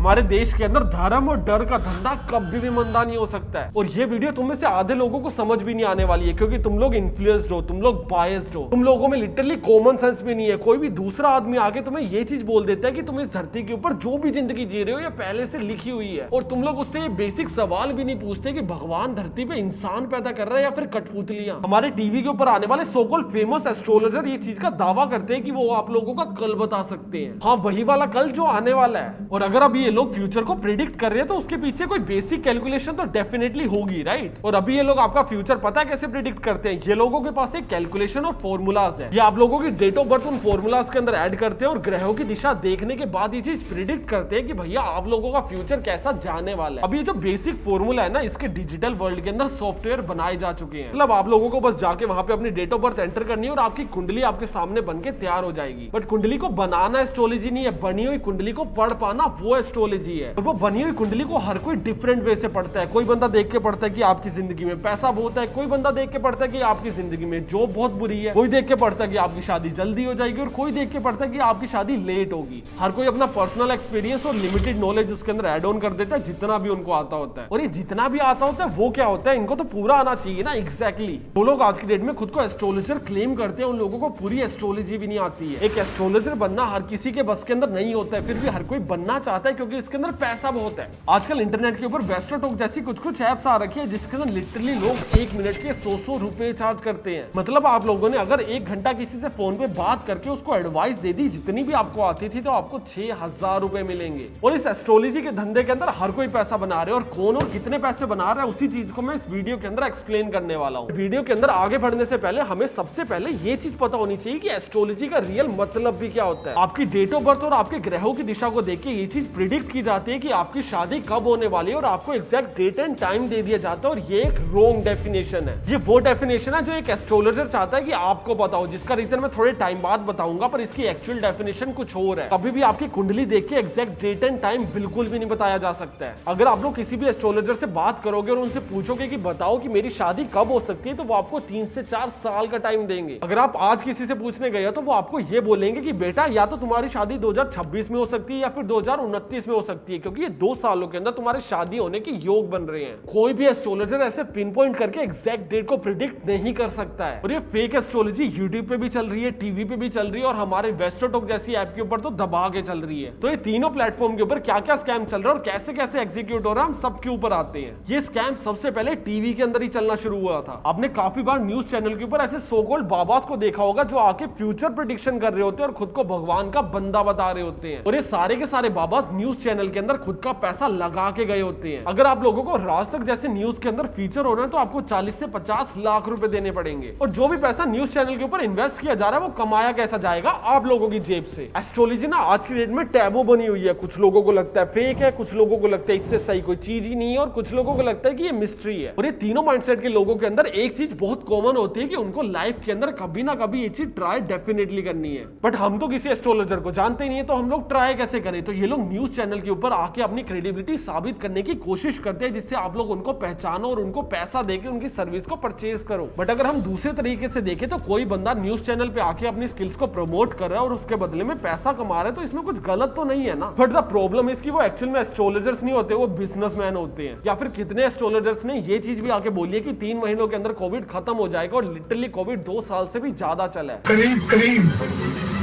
हमारे देश के अंदर धर्म और डर का धंधा कभी भी मंदा नहीं हो सकता है। और ये वीडियो तुम में से आधे लोगों को समझ भी नहीं आने वाली है, क्योंकि तुम लोग इन्फ्लुएंस्ड हो, तुम लोग बायस्ड हो, तुम लोगों में लिटरली कॉमन सेंस भी नहीं है। कोई भी दूसरा आदमी आके तुम्हें ये चीज बोल देता है कि तुम इस धरती के ऊपर जो भी जिंदगी जी रहे हो ये पहले से लिखी हुई है, और तुम लोग उससे बेसिक सवाल भी नहीं पूछते कि भगवान धरती पे इंसान पैदा कर रहा है या फिर कठपुतलियां। हमारे टीवी के ऊपर आने वाले सो कॉल्ड फेमस एस्ट्रोलॉजर ये चीज का दावा करते हैं कि वो आप लोगों का कल बता सकते हैं। हाँ, वही वाला कल जो आने वाला है। और अगर अब ये लोग फ्यूचर को प्रिडिक्ट कर रहे हैं तो उसके पीछे कोई बेसिक कैलकुलेशन तो डेफिनेटली होगी, राइट। और अभी ये लोग आपका फ्यूचर पता है कैसे प्रिडिक्ट करते हैं? ये लोगों के पास एक कैलकुलेशन और फॉर्मूलाज है। ये आप लोगों की डेट ऑफ बर्थ उन फॉर्मूलाज के अंदर ऐड करते हैं और ग्रहों की दिशा देखने के बाद ये चीज प्रिडिक्ट करते हैं कि भैया आप लोगों का फ्यूचर कैसा जाने वाला है। अभी जो बेसिक फॉर्मूला है ना, इसके डिजिटल वर्ल्ड के अंदर सॉफ्टवेयर बनाए जा चुके हैं। मतलब आप लोगों को बस जाके वहां पे अपनी डेट ऑफ बर्थ एंटर करनी है और आपकी कुंडली आपके सामने बन के तैयार हो जाएगी। बट कुंडली को बनाना एस्ट्रोलॉजी नहीं है, बनी हुई कुंडली को पढ़ पाना वो एस्ट्रोलॉजी है। और वो बनी हुई कुंडली को हर कोई डिफरेंट वे से पढ़ता है। कोई बंदा देख के पढ़ता है कि आपकी जिंदगी में पैसा बहुत है, कोई बंदा देख के पढ़ता है कि आपकी जिंदगी में जॉब बहुत बुरी है, कोई देख के पढ़ता है कि आपकी शादी जल्दी हो जाएगी, और कोई देख के पढ़ता है कि आपकी शादी लेट होगी। हर कोई अपना पर्सनल एक्सपीरियंस और लिमिटेड नॉलेज उसके अंदर ऐड ऑन कर देता है, जितना भी उनको आता होता है। और ये जितना भी आता होता है वो क्या होता है, इनको तो पूरा आना चाहिए ना। एग्जैक्टली वो लोग आज की डेट में खुद को एस्ट्रोलॉजर क्लेम करते हैं, उन लोगों को पूरी एस्ट्रोलॉजी भी नहीं आती है। एक एस्ट्रोलॉजर बनना हर किसी के बस के अंदर नहीं होता है, फिर भी हर कोई बनना चाहता है क्योंकि इसके अंदर पैसा बहुत है। आजकल इंटरनेट के ऊपर बेस्ट टॉक जैसी कुछ ऐप्स आ रखी है जिसके अंदर लिटरली लोग 1 मिनट के 100 रुपए चार्ज करते हैं। मतलब आप लोगों ने अगर 1 घंटा किसी से फोन पे बात करके उसको एडवाइस दे दी जितनी भी आपको आती थी, तो आपको 6000 रुपए मिलेंगे। और इस एस्ट्रोलॉजी के धंधे के अंदर हर कोई पैसा बना रहे हैं, और कौन और कितने पैसे बना रहा है उसी चीज को मैं इस वीडियो के अंदर एक्सप्लेन करने वाला हूँ। वीडियो के अंदर आगे बढ़ने से पहले हमें सबसे पहले ये चीज पता होनी चाहिए कि एस्ट्रोलॉजी का रियल मतलब भी क्या होता है। आपकी डेट ऑफ बर्थ और आपके ग्रहों की दिशा को देख के ये चीज प्रिडिक्ट की जाती है कि आपकी शादी कब होने वाली है, और आपको एग्जैक्ट डेट एंड टाइम दे दिया जाता है। और ये एक रॉन्ग डेफिनेशन है। ये वो डेफिनेशन है जो एक एस्ट्रोलॉजर चाहता है कि आपको पता हो, जिसका रीजन मैं थोड़े टाइम बाद बताऊंगा, पर इसकी एक्चुअल डेफिनेशन कुछ और है। कभी भी आपकी कुंडली देख के एग्जैक्ट डेट एंड टाइम बिल्कुल भी नहीं बताया जा सकता है। अगर आप लोग किसी भी एस्ट्रोलॉजर से बात करोगे और उनसे पूछोगे कि बताओ कि मेरी शादी कब हो सकती है, तो वो आपको 3 से 4 साल का टाइम देंगे। अगर आप आज किसी से पूछने गए तो वो आपको ये बोलेंगे कि बेटा या तो तुम्हारी शादी 2026 में हो सकती है या फिर 2029 में हो सकती है, क्योंकि ये 2 सालों के अंदर तुम्हारी शादी होने के योग बन रहे हैं। कोई भी एस्ट्रोलॉजर ऐसे पिन पॉइंट करके एग्जैक्ट डेट को प्रिडिक्ट नहीं कर सकता है। और ये फेक एस्ट्रोलॉजी यूट्यूब पे भी चल रही है, टीवी पे भी चल रही है, और हमारे वेस्टोटॉक जैसी ऐप के ऊपर तो दबा के चल रही है। तो ये तीनों प्लेटफॉर्म के ऊपर क्या क्या स्कैम चल रहा है और कैसे कैसे एग्जीक्यूट हो रहा है, हम सबके ऊपर आते हैं। ये स्कैम सबसे पहले टीवी के अंदर ही चलना शुरू हुआ था। आपने काफी बार न्यूज चैनल के ऊपर ऐसे सो कॉल्ड बाबास को देखा होगा जो आके फ्यूचर प्रेडिक्शन कर रहे होते हैं और खुद को भगवान का बंदा बता रहे होते हैं। और ये सारे के सारे बाबास न्यूज चैनल के अंदर खुद का पैसा लगा के गए होते हैं। अगर आप लोगों को राज तक जैसे न्यूज के अंदर फीचर होना है तो आपको 40 से 50 लाख रुपए देने पड़ेंगे। और जो भी पैसा न्यूज चैनल के ऊपर इन्वेस्ट किया जा रहा है वो कमाया कैसा जाएगा? आप लोगों की जेब से। एस्ट्रोलॉजी ना आज की डेट में टैबू बनी हुई है। कुछ लोगों को लगता है फेक है, कुछ लोगों को लगता है इससे सही कोई चीज ही नहीं है, और कुछ लोगों को लगता है कि ये मिस्ट्री है। और ये तीनों माइंडसेट के लोगों के अंदर एक चीज बहुत कॉमन होती है कि उनको लाइफ के अंदर कभी ना कभी ये चीज ट्राई डेफिनेटली करनी है। बट हम तो किसी एस्ट्रोलॉजर को जानते ही नहीं है, तो हम लोग ट्राई कैसे करें? तो ये लोग न्यूज चैनल के ऊपर आके अपनी क्रेडिबिलिटी साबित करने की कोशिश करते हैं, जिससे आप लोग उनको पहचानो और उनको पैसा देके उनकी सर्विस को परचेज करो। बट अगर हम दूसरे तरीके से देखें तो कोई बंदा न्यूज चैनल पे आके अपनी स्किल्स को प्रमोट कर रहा है और उसके बदले में पैसा कमा रहा है, तो इसमें कुछ गलत तो नहीं है ना। बट द प्रॉब्लम इज कि वो एक्चुअल में एस्ट्रोलॉजर्स नहीं होते, वो बिजनेसमैन होते हैं। या फिर कितने एस्ट्रोलॉजर्स ने ये चीज भी आके बोली है कि 3 महीनों के अंदर कोविड खत्म हो जाएगा, और लिटरली कोविड 2 साल से भी ज्यादा चला है। करीब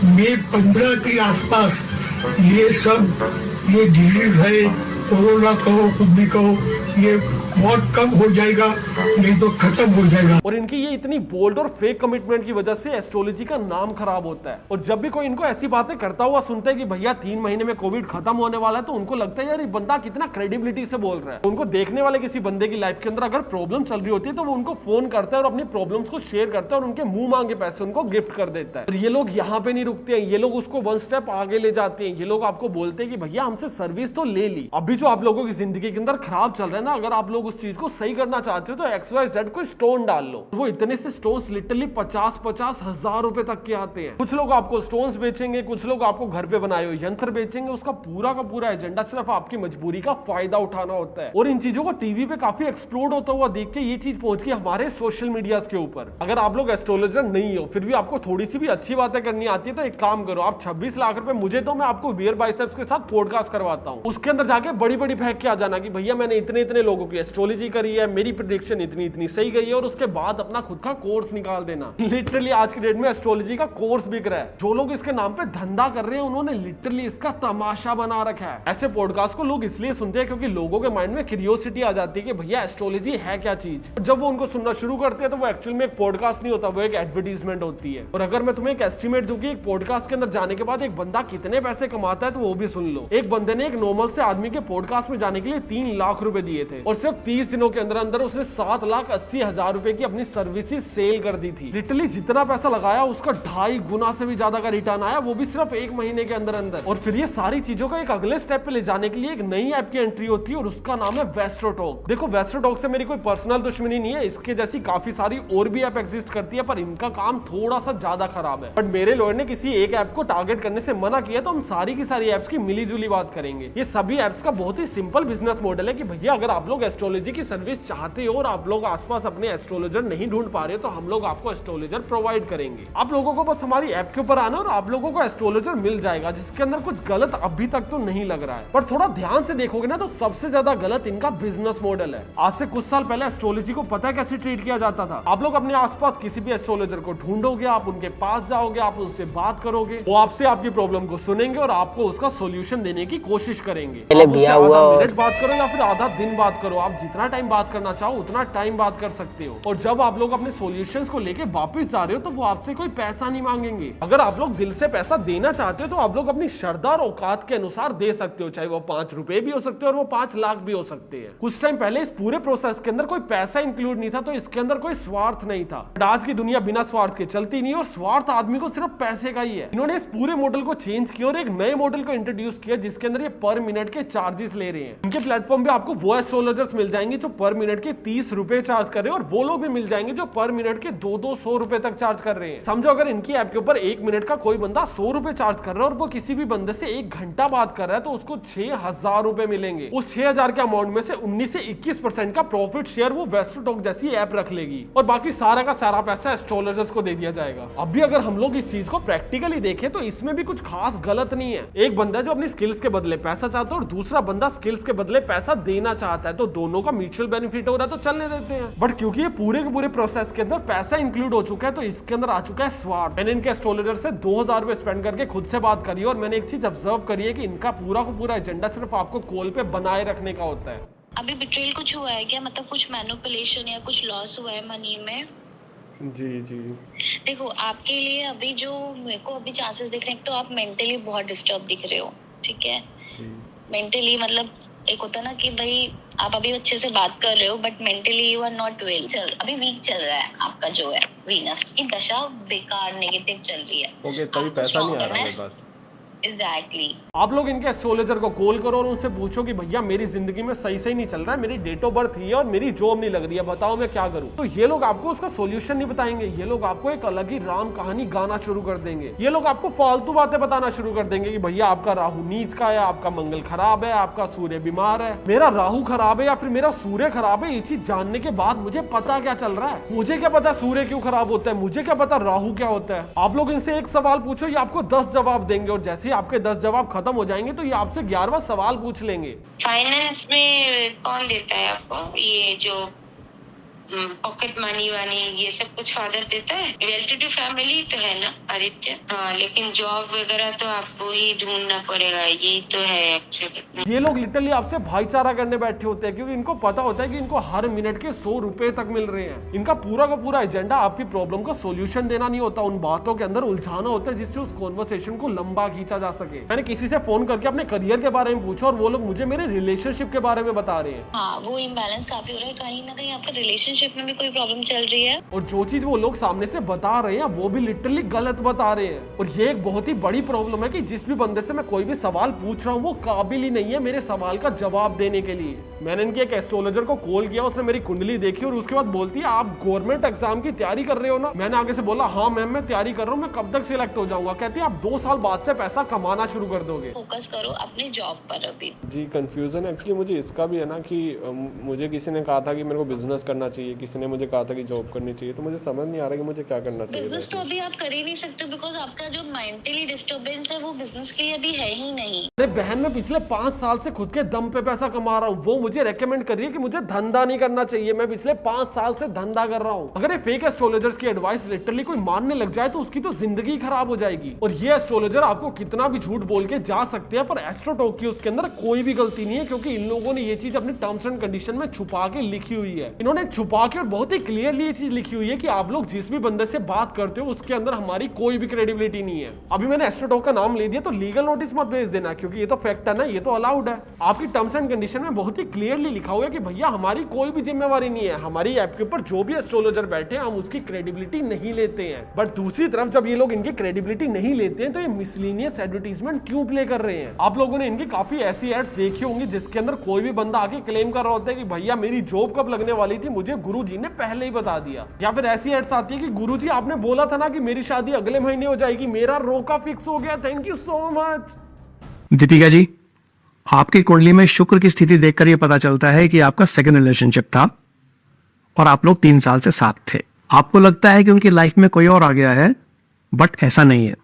मई 15 के आसपास ये डिजीज है, कोरोना कहो कुछ भी कहो, ये बहुत कम हो जाएगा, नहीं तो खत्म हो जाएगा। और इनकी ये इतनी बोल्ड और फेक कमिटमेंट की वजह से एस्ट्रोलॉजी का नाम खराब होता है। और जब भी कोई इनको ऐसी बातें करता हुआ सुनता है कि भैया 3 महीने में कोविड खत्म होने वाला है, तो उनको लगता है यार ये बंदा कितना क्रेडिबिलिटी से बोल रहा है। उनको देखने वाले किसी बंदे की लाइफ के अंदर अगर प्रॉब्लम चल रही होती है तो वो उनको फोन करता है और अपनी प्रॉब्लम्स को शेयर करता है और उनके मुंह मांगे पैसे उनको गिफ्ट कर देता है। और ये लोग यहाँ पे नहीं रुकते हैं, ये लोग उसको 1 स्टेप आगे ले जाते हैं। ये लोग आपको बोलते हैं कि भैया हमसे सर्विस तो ले ली, अभी जो आप लोगों की जिंदगी के अंदर खराब चल रहा है ना, अगर आप लोग उस चीज को सही करना चाहते हो तो XYZ को स्टोन डाल लो। वो इतने से स्टोन्स लिटरली 50-50 हजार रुपए तक के आते हैं। कुछ लोग आपको स्टोन्स बेचेंगे, कुछ लोग आपको घर पे बनाए हुए यंत्र बेचेंगे। उसका पूरा का पूरा एजेंडा सिर्फ आपकी मजबूरी का फायदा उठाना होता है। और इन चीजों को टीवी पे काफी एक्सप्लोड होता हुआ देख के ये चीज पहुंच गई हमारे सोशल मीडिया के ऊपर। अगर आप लोग एस्ट्रोलॉजर नहीं हो फिर भी आपको थोड़ी सी भी अच्छी बातें करनी आती है तो एक काम करो, आप 26 लाख रुपए मुझे दो, मैं आपको बियर बाइसेप्स के साथ पॉडकास्ट करवाता हूँ। उसके अंदर जाके बड़ी बड़ी फेंक के आ जाना कि भैया मैंने इतने इतने लोगों की एस्ट्रोलॉजी करी है, मेरी प्रेडिक्शन इतनी इतनी सही गई है, और उसके बाद अपना खुद का कोर्स निकाल देना। लिटरली आज की डेट में एस्ट्रोलॉजी का कोर्स बिक रहा है। जो लोग इसके नाम पे धंधा कर रहे हैं उन्होंने लिटरली इसका तमाशा बना रखा है। ऐसे पॉडकास्ट को लोग इसलिए सुनते हैं क्योंकि लोगों के माइंड में क्यूरियोसिटी आ जाती है कि भैया एस्ट्रोलॉजी है क्या चीज। जब वो उनको सुनना शुरू करते हैं तो वो एक्चुअल में एक पॉडकास्ट नहीं होता, वो एक एडवर्टीजमेंट होती है। और अगर मैं तुम्हें एक एस्टिमेट दूं कि एक पॉडकास्ट के अंदर जाने के बाद एक बंदा कितने पैसे कमाता है तो वो भी सुन लो। एक बंदे ने एक नॉर्मल से आदमी के पॉडकास्ट में जाने के लिए 3 लाख रुपए दिए थे और सिर्फ 30 दिनों के अंदर अंदर उसने 7,80,000 रुपए की अपनी सर्विसेज सेल कर दी थी। लिटरली जितना पैसा लगाया उसका 2.5 गुना से भी ज्यादा का रिटर्न आया, वो भी सिर्फ 1 महीने के अंदर अंदर। और फिर ये सारी चीजों को एक अगले स्टेप पे ले जाने के लिए एक नई ऐप की एंट्री होती है और उसका नाम है वेस्ट्रोटॉक। देखो वेस्ट्रोटॉक से मेरी कोई पर्सनल दुश्मनी नहीं है, इसके जैसी काफी सारी और भी ऐप एग्जिस्ट करती है पर इनका काम थोड़ा सा ज्यादा खराब है। बट मेरे लॉयर ने किसी एक ऐप को टारगेट करने से मना किया तो हम सारी की सारी ऐप्स की मिली जुली बात करेंगे। ये सभी ऐप्स का बहुत ही सिंपल बिजनेस मॉडल है कि भैया अगर आप लोग एस्ट्रोलॉजी की सर्विस चाहते हो और आप लोग आसपास अपने एस्ट्रोलॉजर नहीं ढूंढ पा रहे तो हम लोग आपको एस्ट्रोलॉजर प्रोवाइड करेंगे। आप लोगों को बस हमारी ऐप के ऊपर आना और आप लोगों को एस्ट्रोलॉजर मिल जाएगा, जिसके अंदर कुछ गलत अभी तक तो नहीं लग रहा है। पर थोड़ा ध्यान से देखोगे ना तो सबसे ज्यादा गलत इनका बिजनेस मॉडल है। आज से कुछ साल पहले एस्ट्रोलॉजी को पता है कैसे ट्रीट किया जाता था? आप लोग अपने आसपास किसी भी एस्ट्रोलॉजर को ढूंढोगे, आप उनके पास जाओगे, आप उनसे बात करोगे, वो आपसे आपकी प्रॉब्लम को सुनेंगे और आपको उसका सोल्यूशन देने की कोशिश करेंगे। आधा मिनट बात करो या फिर आधा दिन बात करो, आप जितना टाइम बात करना चाहो उतना टाइम बात कर सकते हो। और जब आप लोग अपने सॉल्यूशंस को लेके वापस जा रहे हो तो वो आपसे कोई पैसा नहीं मांगेंगे। अगर आप लोग दिल से पैसा देना चाहते हो तो आप लोग अपनी श्रद्धा और औकात के अनुसार दे सकते हो, चाहे वो 5 रुपए भी हो सकते हैं और वो 5 लाख भी हो सकते हैं। कुछ टाइम पहले इस पूरे प्रोसेस के अंदर कोई पैसा इंक्लूड नहीं था तो इसके अंदर कोई स्वार्थ नहीं था। बट आज की दुनिया बिना स्वार्थ के चलती नहीं और स्वार्थ आदमी को सिर्फ पैसे का ही है। इन्होंने इस पूरे मॉडल को चेंज किया और एक नए मॉडल को इंट्रोड्यूस किया जिसके अंदर ये पर मिनट के चार्जेस ले रहे हैं। इनके प्लेटफॉर्म पे आपको वो एस्ट्रोलॉजर्स मिल जाएंगे जो पर मिनट के 30 रुपए चार्ज कर रहे हैं और वो लोग भी मिल जाएंगे जो पर मिनट के 200 रुपए तक चार्ज कर रहे हैं। समझो अगर इनकी ऐप के ऊपर 1 मिनट का कोई बंदा 100 रुपए चार्ज कर रहा है और वो किसी भी बंदे से 1 घंटा बात कर रहा है तो उसको 6,000 रुपए मिलेंगे। उस 6,000 के अमाउंट में से 19 से 21% का प्रॉफिट शेयर वो वेस्ट्रोटॉक जैसी ऐप रख लेगी और बाकी सारा का सारा पैसा एस्ट्रोलॉजर्स को दे दिया जाएगा। अभी अगर हम लोग इस चीज को प्रैक्टिकली देखें तो इसमें भी कुछ खास गलत नहीं है। एक बंदा जो अपनी स्किल्स के बदले पैसा चाहता है और दूसरा बंदा स्किल्स के बदले पैसा देना चाहता है तो दोनों का म्यूचुअल बेनिफिट हो रहा है तो चलने देते हैं। बट क्योंकि ये पूरे के पूरे प्रोसेस के अंदर पैसा इंक्लूड हो चुका है तो इसके अंदर आ चुका है स्वार्थ। मैंने इनके एस्ट्रोलॉजर से 2,000 रुपए स्पेंड करके खुद से बात करी और मैंने एक चीज ऑब्जर्व करी है कि इनका पूरा का पूरा एजेंडा सिर्फ आपको कॉल पे बनाए रखने का होता है। अभी बिट्रेल कुछ हुआ है क्या? मतलब कुछ मैनिपुलेशन या कुछ लॉस हुआ है मनी में? जी जी देखो आपके लिए अभी जो मेरे को अभी चांसेस दिख रहे हैं, तो आप मेंटली बहुत डिस्टर्ब दिख रहे हो, ठीक है? मेंटली मतलब एक होता है ना कि भाई आप अभी अच्छे से बात कर रहे हो but mentally you are not well. अभी वीक चल रहा है आपका जो है वीनस की दशा, बेकार नेगेटिव चल रही है। ओके, तभी पैसा नहीं आ रहा मेरे पास। एग्जैक्टली। आप लोग इनके एस्ट्रोलॉजर को कॉल करो और उनसे पूछो कि भैया मेरी जिंदगी में सही सही नहीं चल रहा है, मेरी डेट ऑफ बर्थ ही है और मेरी जॉब नहीं लग रही है, बताओ मैं क्या करूं। तो ये लोग आपको उसका सॉल्यूशन नहीं बताएंगे, ये लोग आपको एक अलग ही राम कहानी गाना शुरू कर देंगे। ये लोग आपको फालतू बातें बताना शुरू कर देंगे कि भैया आपका राहु नीच का है, आपका मंगल खराब है, आपका सूर्य बीमार है, मेरा राहु खराब है या फिर मेरा सूर्य खराब है। ये चीज जानने के बाद मुझे पता क्या चल रहा है, मुझे क्या पता सूर्य क्यों खराब होता है, मुझे क्या पता राहु क्या होता है। आप लोग इनसे एक सवाल पूछो, ये आपको 10 जवाब देंगे और जैसे ही आपके 10 जवाब खत्म हो जाएंगे तो ये आपसे 11वां सवाल पूछ लेंगे। फाइनेंस में कौन देता है आपको ये जो पॉकेट मनी वानी ये सब कुछ फादर देता है? वेल टू डू फैमिली तो है ना आदित्य? हाँ, लेकिन जॉब वगैरह तो आपको ही ढूंढना पड़ेगा, ये तो है एक्चुअली। ये लोग लिटरली आपसे भाईचारा करने बैठे होते हैं क्योंकि इनको पता होता है कि इनको हर मिनट के 100 रुपए तक मिल रहे हैं। इनका पूरा का पूरा एजेंडा आपकी प्रॉब्लम को सोल्यूशन देना नहीं होता, उन बातों के अंदर उलझाना होता है जिससे उस कॉन्वर्सेशन को लंबा खींचा जा सके। मैंने किसी से फोन करके अपने करियर के बारे में पूछा और वो लोग मुझे मेरे रिलेशनशिप के बारे में बता रहे हैं। हाँ, वो इम्बैलेंस काफी हो रहा है, कहीं ना कहीं आपका रिलेशनशिप रिलेशनशिप में भी कोई प्रॉब्लम चल रही है। और जो चीज वो लोग सामने से बता रहे हैं वो भी लिटरली गलत बता रहे हैं। और ये एक बहुत ही बड़ी प्रॉब्लम है कि जिस भी बंदे से मैं कोई भी सवाल पूछ रहा हूँ वो काबिल ही नहीं है मेरे सवाल का जवाब देने के लिए। मैंने इनके एक एस्ट्रोलॉजर को कॉल किया, उसने मेरी कुंडली देखी और उसके बाद बोलती है आप गवर्नमेंट एग्जाम की तैयारी कर रहे हो ना। मैंने आगे से बोला हाँ मैम मैं तैयारी कर रहा हूँ, मैं कब तक सिलेक्ट हो जाऊंगा। कहती है आप 2 साल बाद से पैसा कमाना शुरू कर दोगे। फोकस करो अपनी जॉब पर अभी। जी कंफ्यूजन एक्चुअली मुझे इसका भी है ना कि मुझे किसी ने कहा था कि मेरे को बिजनेस करना चाहिए, किसी ने मुझे कहा था कि जॉब करनी चाहिए, तो मुझे समझ नहीं आ रहा कि मुझे क्या करना चाहिए। बिजनेस तो अभी आप कर ही नहीं सकते बिकॉज आपका जो मेंटली डिस्टर्बेंस है वो बिजनेस के लिए अभी है ही नहीं। अरे बहन मैं पिछले 5 साल से खुद के दम पे पैसा कमा रहा हूँ, वो मुझे रेकमेंड कर रही है कि मुझे धंधा नहीं करना चाहिए। मैं पिछले 5 साल से धंधा कर रहा हूँ। अगर ये फेक एस्ट्रोलॉजर्स की एडवाइस लिटरली कोई मानने लग जाए तो उसकी तो जिंदगी खराब हो जाएगी। और ये एस्ट्रोलॉजर आपको कितना भी झूठ बोल के जा सकते हैं पर एस्ट्रोटॉक की उसके अंदर कोई भी गलती नहीं है, क्योंकि इन लोगों ने ये चीज अपनी टर्म्स एंड कंडीशन में छुपा के लिखी हुई है। इन्होंने छुपा के और बहुत ही क्लियरली ये चीज लिखी हुई है कि आप लोग जिस भी बंदे से बात करते हो उसके अंदर हमारी कोई भी क्रेडिबिलिटी नहीं है। अभी मैंने एस्ट्रोटॉक का नाम ले दिया तो लीगल नोटिस मत भेज देना, क्योंकि ये तो फैक्ट है ना, ये तो अलाउड है। आपकी टर्म्स एंड कंडीशन में बहुत ही क्लियरली लिखा हुआ है कि भैया हमारी कोई भी जिम्मेवारी नहीं है, हमारी ऐप के ऊपर जो भी एस्ट्रोलॉजर बैठे हैं हम उसकी क्रेडिबिलिटी नहीं लेते हैं। बट दूसरी तरफ जब ये लोग इनकी क्रेडिबिलिटी नहीं लेते हैं तो ये मिसलीनियस एडवर्टीजमेंट क्यों प्ले कर रहे हैं? आप लोगों ने इनकी काफी ऐसी एड्स देखी होंगी जिसके अंदर कोई भी बंदा आके क्लेम कर रहा होता है कि भैया मेरी जॉब कब लगने वाली थी मुझे गुरुजी ने पहले ही बता दिया। या फिर ऐसी एड्स आती है कि गुरुजी आपने बोला था ना कि मेरी शादी अगले महीने हो जाएगी, मेरा रोका फिक्स हो गया, thank you so much. Deepika ji, आपकी कुंडली में शुक्र की स्थिति देखकर यह पता चलता है कि आपका सेकंड रिलेशनशिप था और आप लोग 3 साल से साथ थे। आपको लगता है कि उनकी लाइफ में कोई और आ गया है, बट ऐसा नहीं है।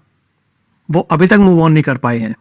वो अभी तक मूव ऑन नहीं कर पाए हैं।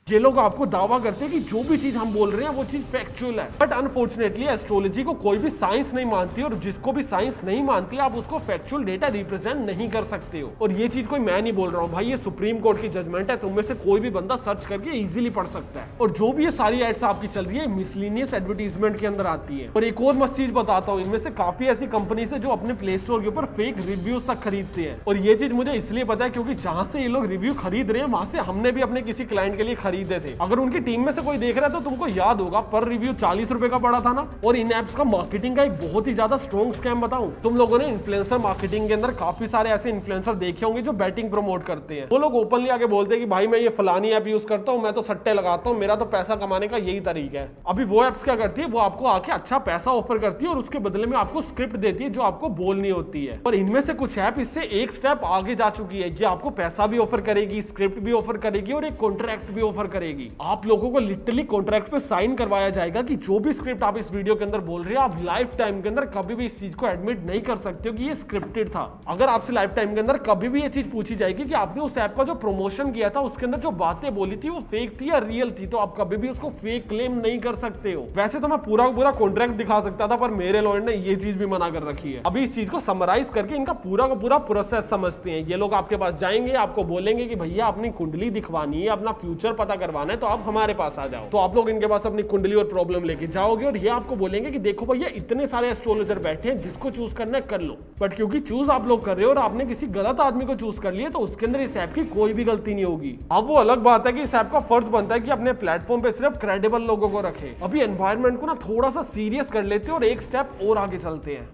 ये लोग आपको दावा करते हैं कि जो भी चीज हम बोल रहे हैं वो चीज फैक्चुअल है, बट अनफॉर्चुनेटली एस्ट्रोलॉजी को कोई भी साइंस नहीं मानती, और जिसको भी साइंस नहीं मानती आप उसको फैक्चुअल डेटा रिप्रेजेंट नहीं कर सकते हो। और ये चीज कोई मैं नहीं बोल रहा हूँ भाई, ये सुप्रीम कोर्ट की जजमेंट है, तुम में से कोई भी बंदा सर्च करके इजीली पढ़ सकता है। और जो भी ये सारी एड्स आपकी चल रही है मिसलीनियस एडवर्टीजमेंट के अंदर आती है। और एक और मस्त चीज बताता हूँ, इनमें से काफी ऐसी कंपनीज है जो अपने प्ले स्टोर के ऊपर फेक रिव्यूज तक खरीदते हैं। और ये चीज मुझे इसलिए पता है क्योंकि जहां से ये लोग रिव्यू खरीद रहे हैं वहां से हमने भी अपने किसी क्लाइंट के लिए खरीदे थे। अगर उनकी टीम में से कोई देख रहा है तो तुमको याद होगा पर रिव्यू 40 रुपए का पड़ा था ना। और इन एप्स का मार्केटिंग का एक बहुत ही ज्यादा स्ट्रॉन्ग स्कैम बताऊं, तुम लोगों ने इन्फ्लुएंसर मार्केटिंग के अंदर काफी सारे ऐसे इन्फ्लुएंसर देखे होंगे जो बैटिंग प्रमोट करते हैं। वो लोग ओपनली आके बोलते हैं कि भाई मैं ये फलानी ऐप यूज करता हूँ, मैं तो सट्टे लगाता हूँ, मेरा तो पैसा कमाने का यही तरीका है। अभी वो एप्स क्या करती है, वो आपको आके अच्छा पैसा ऑफर करती है और उसके बदले में आपको स्क्रिप्ट देती है जो आपको बोलनी होती है। और इनमें से कुछ ऐप इससे एक स्टेप आगे जा चुकी है, ये आपको पैसा भी ऑफर करेगी, स्क्रिप्ट भी ऑफर करेगी और एक कॉन्ट्रैक्ट भी ऑफर करेगी। आप लोगों को लिटरली कॉन्ट्रैक्ट पे साइन करवाया जाएगा कि जो भी स्क्रिप्ट आप इस वीडियो के अंदर बोल रहे हैं आप लाइफ टाइम के अंदर कभी भी इस चीज को एडमिट नहीं कर सकते हो कि ये स्क्रिप्टेड था। अगर आपसे लाइफ टाइम के अंदर कभी भी ये चीज पूछी जाएगी कि आपने उस ऐप का जो प्रमोशन किया था उसके अंदर जो बातें बोली थी वो फेक थी या रियल थी, तो आप कभी भी उसको फेक क्लेम नहीं कर सकते हो। वैसे तो मैं पूरा कॉन्ट्रैक्ट दिखा सकता था पर मेरे लॉयर ने ये चीज भी मना कर रखी है। अभी इस चीज को समराइज करके इनका पूरा का पूरा प्रोसेस समझते हैं। ये लोग आपके पास जाएंगे, आपको बोलेंगे कि भैया अपनी कुंडली दिखवानी है, अपना फ्यूचर पता करवाना है तो आप हमारे पास आ जाओ। तो आप लोग इनके पास अपनी कुंडली और प्रॉब्लम लेके जाओगे और ये आपको बोलेंगे कि देखो भैया इतने सारे एस्ट्रोलॉजर बैठे हैं, जिसको चूज करना है कर लो। बट क्योंकि चूज आप लोग कर रहे हो और आपने किसी गलत आदमी को चूज कर लिया तो उसके अंदर इस ऐप की कोई भी गलती नहीं होगी। अब वो अलग बात है कि इस ऐप का फर्ज बनता है कि अपने प्लेटफॉर्म पे सिर्फ क्रेडिबल लोगों को रखे। अभी एनवायरनमेंट को ना थोड़ा सा सीरियस कर लेते हैं और एक स्टेप और आगे चलते हैं।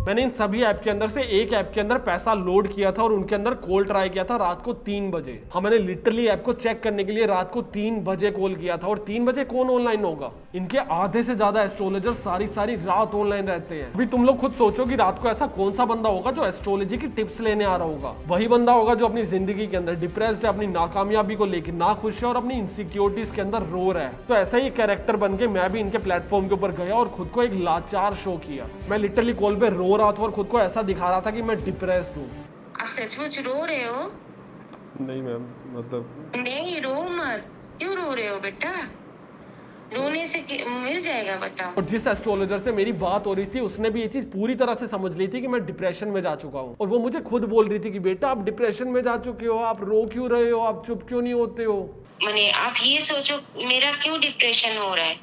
मैंने इन सभी ऐप के अंदर से एक ऐप के अंदर पैसा लोड किया था और उनके अंदर कॉल ट्राई किया था रात को 3 बजे। हाँ, मैंने लिटरली ऐप को चेक करने के लिए रात को 3 बजे कॉल किया था। और 3 बजे कौन ऑनलाइन होगा? इनके आधे से ज्यादा एस्ट्रोलॉजर सारी रात ऑनलाइन रहते हैं। अभी तुम लोग खुद सोचो कि रात को ऐसा कौन सा बंदा होगा जो एस्ट्रोलॉजी की टिप्स लेने आ रहा होगा? वही बंदा होगा जो अपनी जिंदगी के अंदर डिप्रेस्ड है, अपनी नाकामयाबी को लेकर ना खुश है और अपनी इनसिक्योरिटीज के अंदर रो रहा है। तो ऐसा ही कैरेक्टर बन के मैं भी इनके प्लेटफॉर्म के ऊपर गया और खुद को एक लाचार शो किया। मैं लिटरली कॉल पे रो रहा था और खुद को ऐसा दिखा रहा था कि मैं डिप्रेस्ड हूँ। आप सचमुच रो रहे हो? नहीं मैम, मतलब नहीं, रो मत। क्यों रो रहे हो बेटा? रोने से मिल जाएगा, बताओ। और जिस एस्ट्रोलॉजर से मेरी बात हो रही थी उसने भी ये चीज पूरी तरह से समझ ली थी कि मैं डिप्रेशन में जा चुका हूँ। और वो मुझे खुद बोल रही थी कि बेटा आप डिप्रेशन में जा चुके हो, आप रो क्यों रहे हो, आप चुप क्यों नहीं होते हो? माने आप ये सोचो मेरा क्यों डिप्रेशन हो रहा है?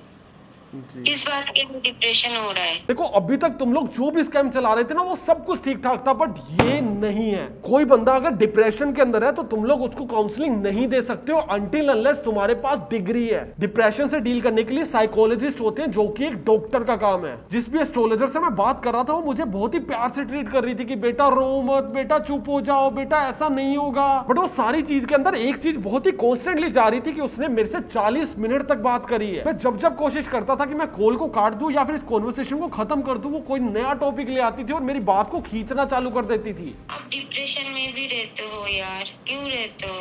किस बात के लिए डिप्रेशन हो रहा है? देखो अभी तक तुम लोग जो भी स्कैम चला रहे थे ना वो सब कुछ ठीक ठाक था, बट ये नहीं है। कोई बंदा अगर डिप्रेशन के अंदर है तो तुम लोग उसको काउंसलिंग नहीं दे सकते हो अनटिल अनलेस तुम्हारे पास डिग्री है। डिप्रेशन से डील करने के लिए साइकोलॉजिस्ट होते हैं जो कि एक डॉक्टर का काम है। जिस भी एस्ट्रोलॉजर से मैं बात कर रहा था वो मुझे बहुत ही प्यार से ट्रीट कर रही थी कि बेटा रो मत, बेटा चुप हो जाओ, बेटा ऐसा नहीं होगा। बट वो सारी चीज के अंदर एक चीज बहुत ही कॉन्स्टेंटली जा रही थी कि उसने मेरे से 40 मिनट तक बात करी है। मैं जब कोशिश करता था कि मैं कॉल को काट दूं या फिर इस कॉन्वर्सेशन को खत्म कर दूं, वो कोई नया टॉपिक ले आती थी और मेरी बात को खींचना चालू कर देती थी। आप डिप्रेशन में भी रहते हो यार, क्यों रहते हो?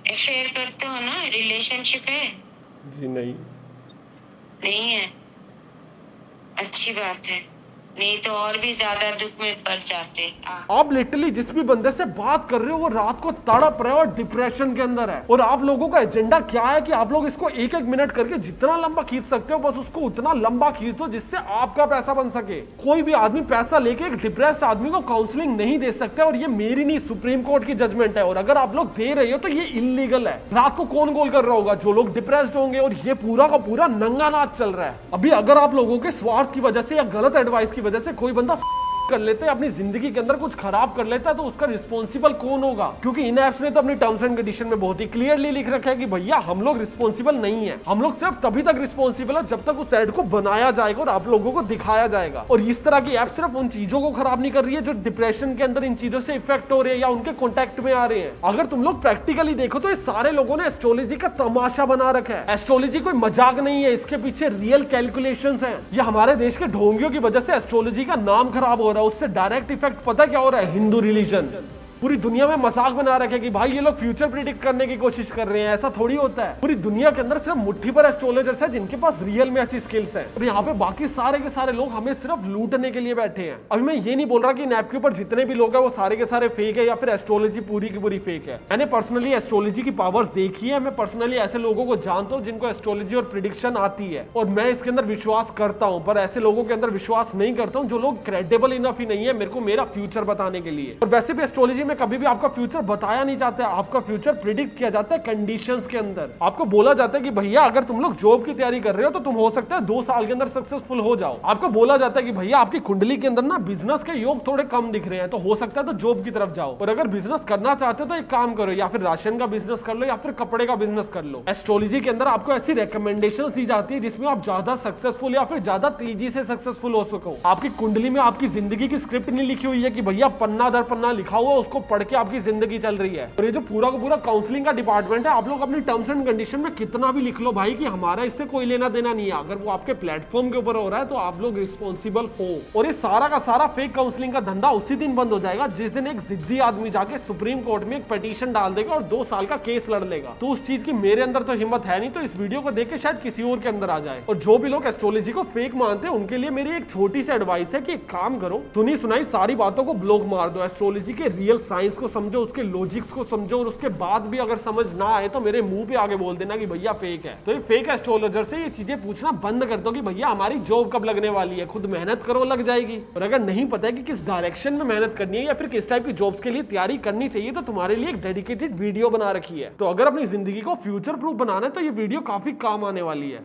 अफेयर करते हो ना? रिलेशनशिप है? जी नहीं है। अच्छी बात है, नहीं तो और भी ज्यादा दुख में पड़ जाते। आप लिटरली जिस भी बंदे से बात कर रहे हो वो रात को तड़प रहे हो और डिप्रेशन के अंदर है, और आप लोगों का एजेंडा क्या है कि आप लोग इसको एक एक मिनट करके जितना लंबा खींच सकते हो बस उसको उतना लंबा खींच दो जिससे आपका पैसा बन सके। कोई भी आदमी पैसा लेके एक डिप्रेस्ड आदमी को काउंसलिंग नहीं दे सकता, और ये मेरी नहीं सुप्रीम कोर्ट की जजमेंट है। और अगर आप लोग दे रहे हो तो ये इलीगल है। रात को कौन कॉल कर रहा होगा? जो लोग डिप्रेस्ड होंगे, और ये पूरा का पूरा नंगा नाच चल रहा है। अभी अगर आप लोगों के स्वार्थ की वजह से या गलत एडवाइस की वजह से कोई बंदा कर लेते हैं, अपनी जिंदगी के अंदर कुछ खराब कर लेता है, तो उसका रिस्पॉन्सिबल कौन होगा? क्योंकि इन एप्स ने तो अपनी टर्म्स एंड कंडीशन में बहुत ही क्लियरली लिख रखा है कि भैया हम लोग रिस्पॉन्सिबल नहीं है। हम लोग सिर्फ तभी तक रिस्पॉन्सिबल है जब तक उस एड को बनाया जाएगा और आप लोगों को दिखाया जाएगा। और इस तरह की ऐप सिर्फ उन चीजों को खराब नहीं कर रही है जो डिप्रेशन के अंदर इन चीजों से इफेक्ट हो रहे हैं या उनके कॉन्टेक्ट में आ रहे हैं। अगर तुम लोग प्रैक्टिकली देखो तो ये सारे लोगों ने एस्ट्रोलॉजी का तमाशा बना रखा है। एस्ट्रोलॉजी कोई मजाक नहीं है, इसके पीछे रियल कैलकुलेशंस हैं। ये हमारे देश के ढोंगियों की वजह से एस्ट्रोलॉजी का नाम खराब हो रहा है। उससे डायरेक्ट इफेक्ट पता क्या हो रहा है? हिंदू रिलीजन पूरी दुनिया में मजाक बना रखे कि भाई ये लोग फ्यूचर प्रिडिक्ट करने की कोशिश कर रहे हैं। ऐसा थोड़ी होता है। पूरी दुनिया के अंदर सिर्फ मुट्ठी पर एस्ट्रोलॉजर्स हैं जिनके पास रियल में ऐसी स्किल्स हैं, और यहाँ पे बाकी सारे के सारे लोग हमें सिर्फ लूटने के लिए बैठे हैं। अभी मैं ये नहीं बोल रहा कि इन ऐप के ऊपर जितने भी लोग हैं वो सारे के सारे फेक है या फिर एस्ट्रोलॉजी पूरी की पूरी फेक है। मैंने पर्सनली एस्ट्रोलॉजी की पावर्स देखी है। मैं पर्सनली ऐसे लोगों को जानता हूँ जिनको एस्ट्रोलॉजी और प्रिडिक्शन आती है, और मैं इसके अंदर विश्वास करता हूँ। पर ऐसे लोगों के अंदर विश्वास नहीं करता हूँ जो लोग क्रेडिबल इनफ ही नहीं है मेरे को मेरा फ्यूचर बताने के लिए। और वैसे भी एस्ट्रोलॉजी में कभी भी आपका फ्यूचर बताया नहीं जाता है, आपका फ्यूचर प्रिडिक्ट किया जाता है कंडीशंस के अंदर। आपको बोला जाता है कि भैया अगर तुम लोग जॉब की तैयारी कर रहे हो तो तुम हो सकता है 2 साल के अंदर सक्सेसफुल हो जाओ। आपको बोला जाता है कि भैया आपकी कुंडली के अंदर ना बिजनेस के योग थोड़े कम दिख रहे हैं, तो हो सकता है तो जॉब की तरफ जाओ। और अगर बिजनेस करना चाहते हो तो एक काम करो, या फिर राशन का बिजनेस कर लो या फिर कपड़े का बिजनेस कर लो। एस्ट्रोलॉजी के अंदर आपको ऐसी रिकमेंडेशंस दी जाती है जिसमें आप ज्यादा सक्सेसफुल या फिर ज्यादा तेजी से सक्सेसफुल हो सको। आपकी कुंडली में आपकी जिंदगी की स्क्रिप्ट नहीं लिखी हुई है कि भैया पन्ना दर पन्ना लिखा हुआ उसको पढ़ के आपकी जिंदगी चल रही है। और ये जो पूरा का पूरा काउंसलिंग का डिपार्टमेंट है, आप लोग अपनी टर्म्स एंड कंडीशन में कितना भी लिख लो भाई कि हमारा इससे कोई लेना देना नहीं है। अगर वो आपके प्लेटफॉर्म के ऊपर हो रहा है तो आप लोग रिस्पॉन्सिबल हो। और ये सारा का सारा फेक काउंसलिंग का धंधा उसी दिन बंद हो जाएगा जिस दिन एक जिद्दी आदमी जाके सुप्रीम कोर्ट में एक पिटीशन डाल देगा और 2 साल का केस लड़ लेगा। तो उस चीज की मेरे अंदर तो हिम्मत है नहीं, तो इस वीडियो को देख के शायद किसी और के अंदर आ जाए। और जो भी लोग एस्ट्रोलॉजी को फेक मानते हैं उनके लिए मेरी एक छोटी सी एडवाइस है कि एक काम करो, सुनी सुनाई सारी बातों को ब्लॉक मार दो। एस्ट्रोलॉजी के रियल साइंस को समझो, उसके लॉजिक्स को समझो, और उसके बाद भी अगर समझ ना आए तो मेरे मुंह पे आगे बोल देना कि भैया फेक है। तो ये फेक एस्ट्रोलॉजर से ये चीजें पूछना बंद कर दो कि भैया हमारी जॉब कब लगने वाली है, खुद मेहनत करो लग जाएगी। और अगर नहीं पता है कि किस डायरेक्शन में मेहनत करनी है या फिर किस टाइप की जॉब्स के लिए तैयारी करनी चाहिए तो तुम्हारे लिए एक डेडिकेटेड वीडियो बना रखी है। तो अगर अपनी जिंदगी को फ्यूचर प्रूफ बनाना है तो ये वीडियो काफी काम आने वाली है।